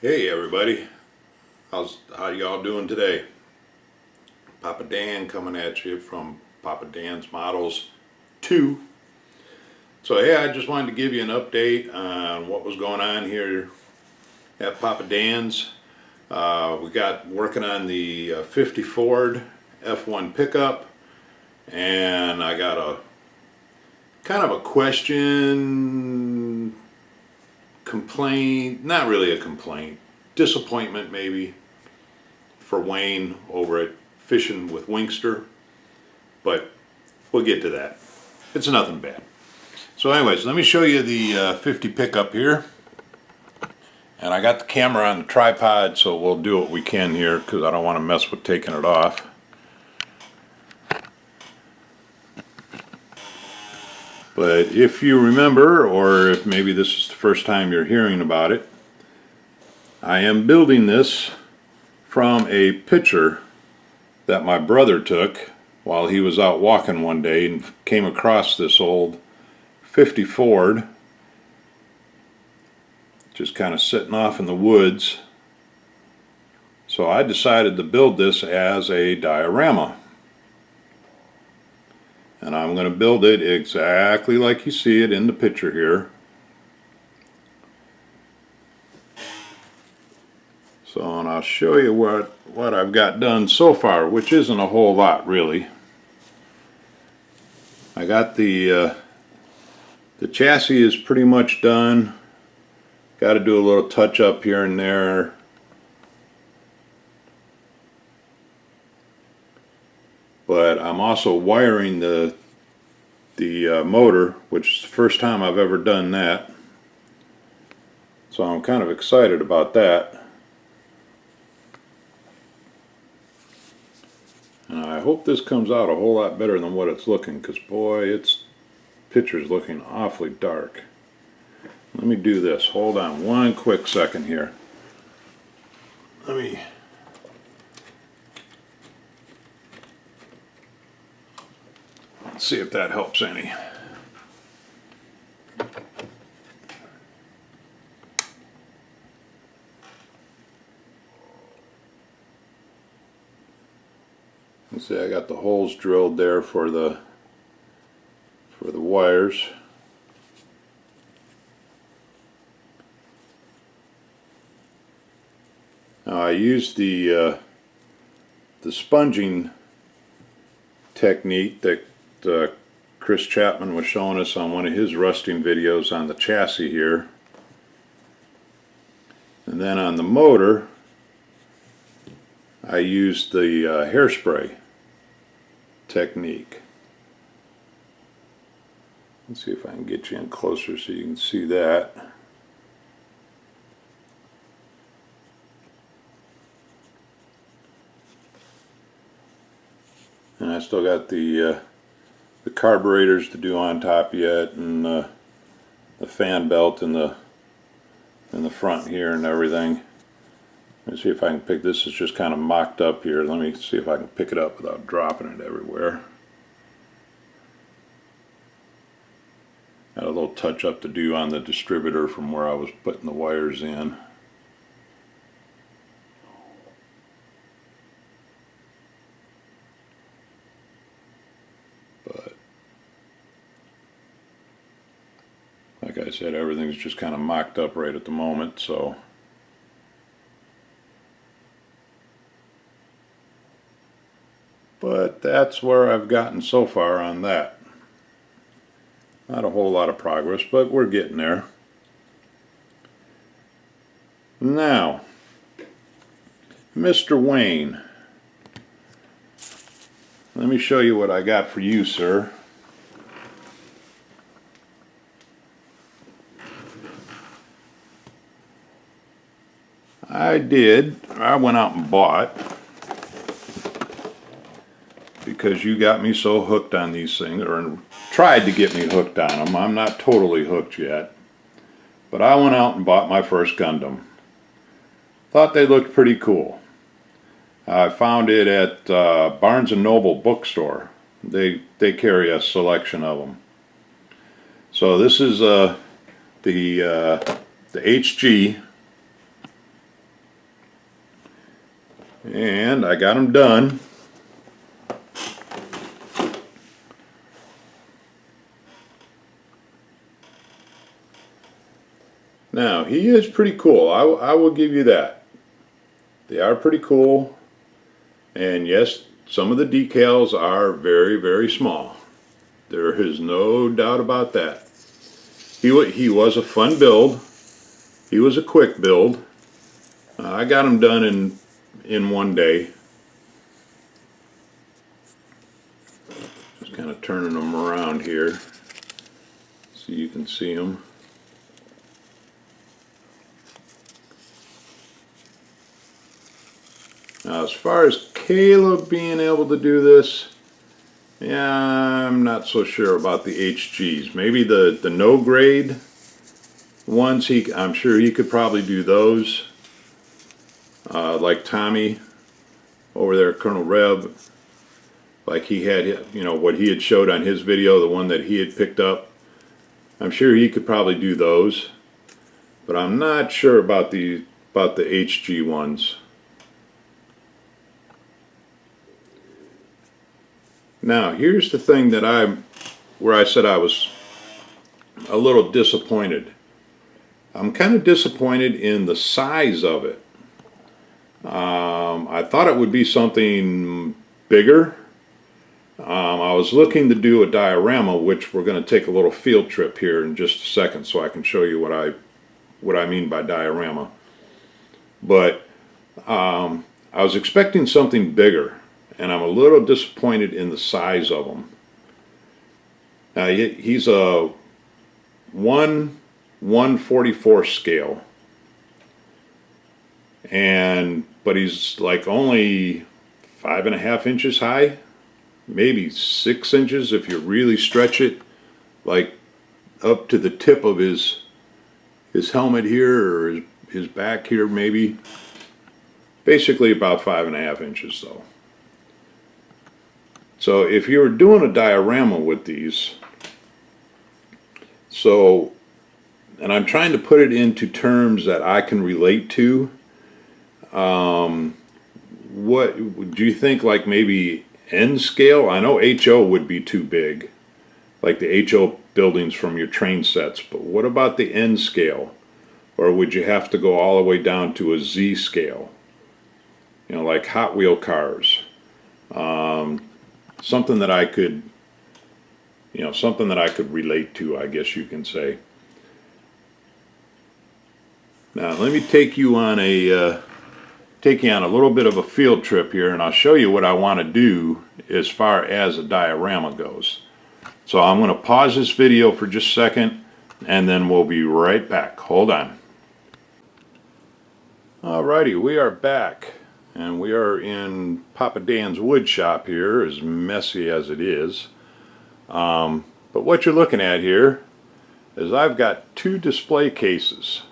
Hey everybody, how y'all doing today? Papa Dan coming at you from Papadansmodels2. So hey, I just wanted to give you an update on what was going on here at Papa Dan's. We got working on the 50 Ford F1 pickup, and I got a kind of a question, complaint, not really a complaint, disappointment maybe, for Wayne over at Fishing with Winkster, but we'll get to that. It's nothing bad. So anyways, let me show you the 50 pickup here. And I got the camera on the tripod, so we'll do what we can here because I don't want to mess with taking it off. But if you remember, or if maybe this is the first time you're hearing about it, I am building this from a picture that my brother took while he was out walking one day and came across this old 50 Ford just kind of sitting off in the woods. So I decided to build this as a diorama. And I'm going to build it exactly like you see it in the picture here. So, and I'll show you what I've got done so far, which isn't a whole lot really. I got the chassis is pretty much done. Got to do a little touch up here and there. But I'm also wiring the motor, which is the first time I've ever done that. So I'm kind of excited about that. And I hope this comes out a whole lot better than what it's looking, because boy, its picture's looking awfully dark. Let me do this. Hold on one quick second here. Let's see if that helps any. You see, I got the holes drilled there for the wires. Now I used the sponging technique that Chris Chapman was showing us on one of his rusting videos on the chassis here. And then on the motor, I used the hairspray technique. Let's see if I can get you in closer so you can see that. And I still got the carburetors to do on top yet, and the fan belt in the front here and everything. Let me see if I can pick this. Is just kind of mocked up here. Let me see if I can pick it up without dropping it everywhere. Got a little touch up to do on the distributor from where I was putting the wires in. But like I said, everything's just kind of mocked up right at the moment, so but that's where I've gotten so far on that. Not a whole lot of progress, but we're getting there. Now, Mr. Wayne, let me show you what I got for you, sir. I went out and bought, because you got me so hooked on these things, or tried to get me hooked on them. I'm not totally hooked yet, but I went out and bought my first Gundam. Thought they looked pretty cool. I found it at Barnes & Noble bookstore. They carry a selection of them. So this is the HG And I got them done. Now, he is pretty cool. I will give you that. They are pretty cool. And yes, some of the decals are very, very small. There is no doubt about that. He was a fun build. He was a quick build. I got him done in one day. Just kind of turning them around here so you can see them. Now, as far as Caleb being able to do this, yeah, I'm not so sure about the HGs. Maybe the no grade ones, I'm sure he could probably do those. Like Tommy over there, Colonel Reb, like he had, you know, what he had showed on his video, the one that he had picked up. I'm sure he could probably do those, but I'm not sure about the HG ones. Now, here's the thing that where I said I was a little disappointed. I'm kind of disappointed in the size of it. I thought it would be something bigger. I was looking to do a diorama, which we're going to take a little field trip here in just a second so I can show you what I mean by diorama. But I was expecting something bigger, and I'm a little disappointed in the size of him. Now, he's a 1/144 scale, but he's like only 5.5 inches high, maybe 6 inches if you really stretch it, like up to the tip of his helmet here, or his back here maybe. Basically about 5.5 inches though. So if you were doing a diorama with these, and I'm trying to put it into terms that I can relate to, what do you think, like maybe N scale? I know HO would be too big, like the HO buildings from your train sets, but what about the N scale? Or would you have to go all the way down to a Z scale? You know, like Hot Wheel cars. Something that I could, you know, something that I could relate to, I guess you can say. Now, let me take you on a little bit of a field trip here, and I'll show you what I want to do as far as a diorama goes. So I'm going to pause this video for just a second, and then we'll be right back. Hold on. Alrighty, we are back, and we are in Papa Dan's wood shop here, as messy as it is. But what you're looking at here is I've got 2 display cases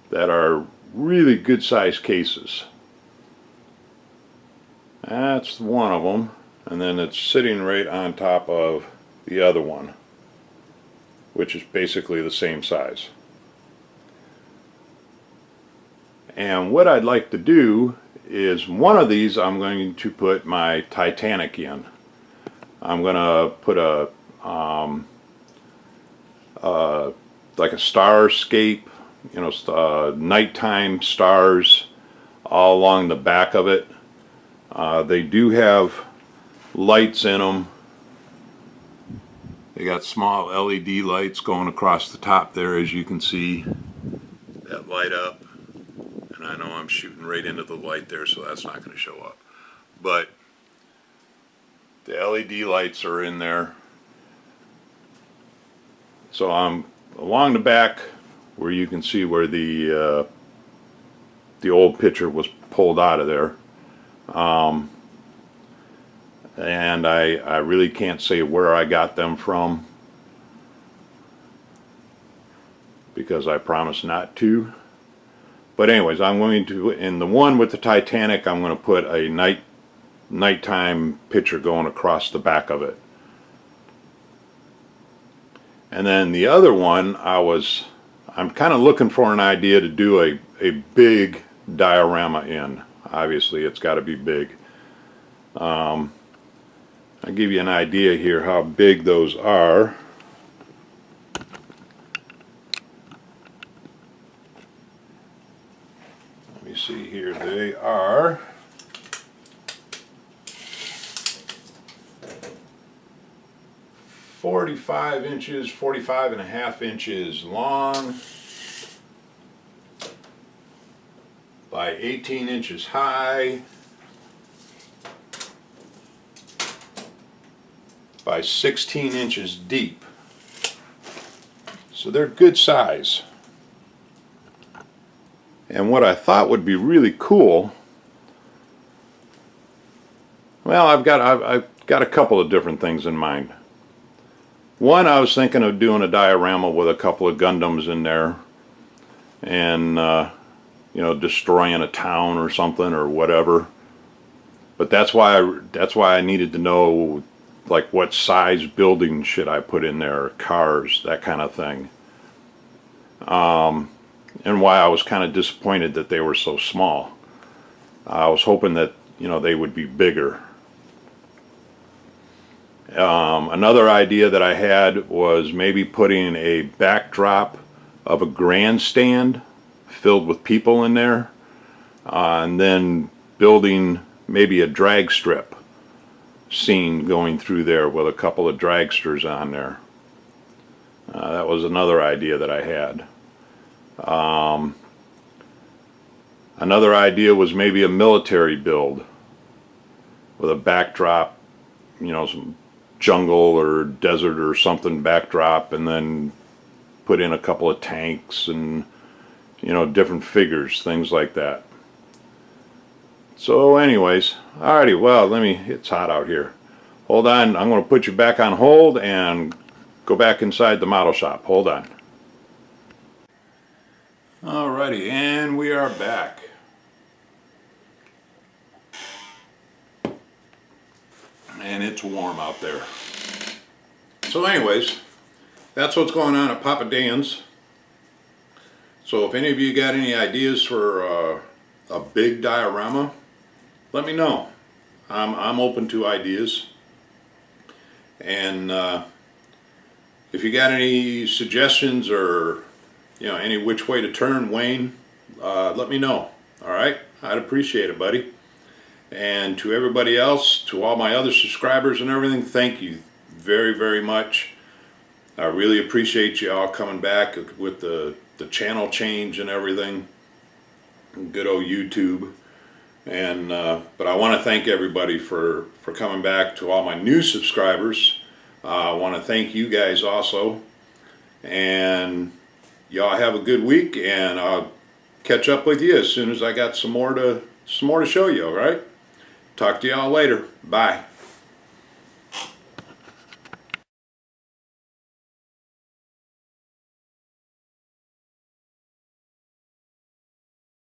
that are really good sized cases. That's one of them, and then it's sitting right on top of the other one, which is basically the same size. And what I'd like to do is, one of these I'm going to put my Titanic in. I'm going to put a like a starscape, you know, nighttime stars all along the back of it. They do have lights in them. They got small LED lights going across the top there, as you can see, that light up. And I know I'm shooting right into the light there, so that's not going to show up. But the LED lights are in there. So I'm along the back where you can see where the old picture was pulled out of there. And I really can't say where I got them from, because I promised not to. But anyways, I'm going to, in the one with the Titanic, I'm going to put a nighttime picture going across the back of it. And then the other one, I'm kind of looking for an idea to do a big diorama in. obviously it's got to be big. I'll give you an idea here how big those are. Let me see here. They are 45 inches, 45.5 inches long by 18 inches high by 16 inches deep. So they're good size. And what I thought would be really cool, well, I've got a couple of different things in mind. One, I was thinking of doing a diorama with a couple of Gundams in there, and you know, destroying a town or something or whatever. But that's why I needed to know, like, what size building should I put in there, cars, that kind of thing. And why I was kind of disappointed that they were so small. I was hoping that, you know, they would be bigger. Another idea that I had was maybe putting a backdrop of a grandstand filled with people in there, and then building maybe a drag strip scene going through there with a couple of dragsters on there. That was another idea that I had. Another idea was maybe a military build with a backdrop, you know, some jungle or desert or something backdrop, and then put in a couple of tanks and, you know, different figures, things like that. So anyways, alrighty, well, it's hot out here. Hold on, I'm going to put you back on hold and go back inside the model shop. Hold on. Alrighty, and we are back. And it's warm out there. So anyways, that's what's going on at Papadans. So if any of you got any ideas for a big diorama, let me know. I'm open to ideas. And if you got any suggestions or, you know, any which way to turn, Wayne, let me know. All right, I'd appreciate it, buddy. And to everybody else, to all my other subscribers and everything, thank you very, very much. I really appreciate you all coming back with the channel change and everything. Good old YouTube. And but I want to thank everybody for coming back. To all my new subscribers, I want to thank you guys also. And y'all have a good week, and I'll catch up with you as soon as I got some more to show you. All right. Talk to y'all later. Bye.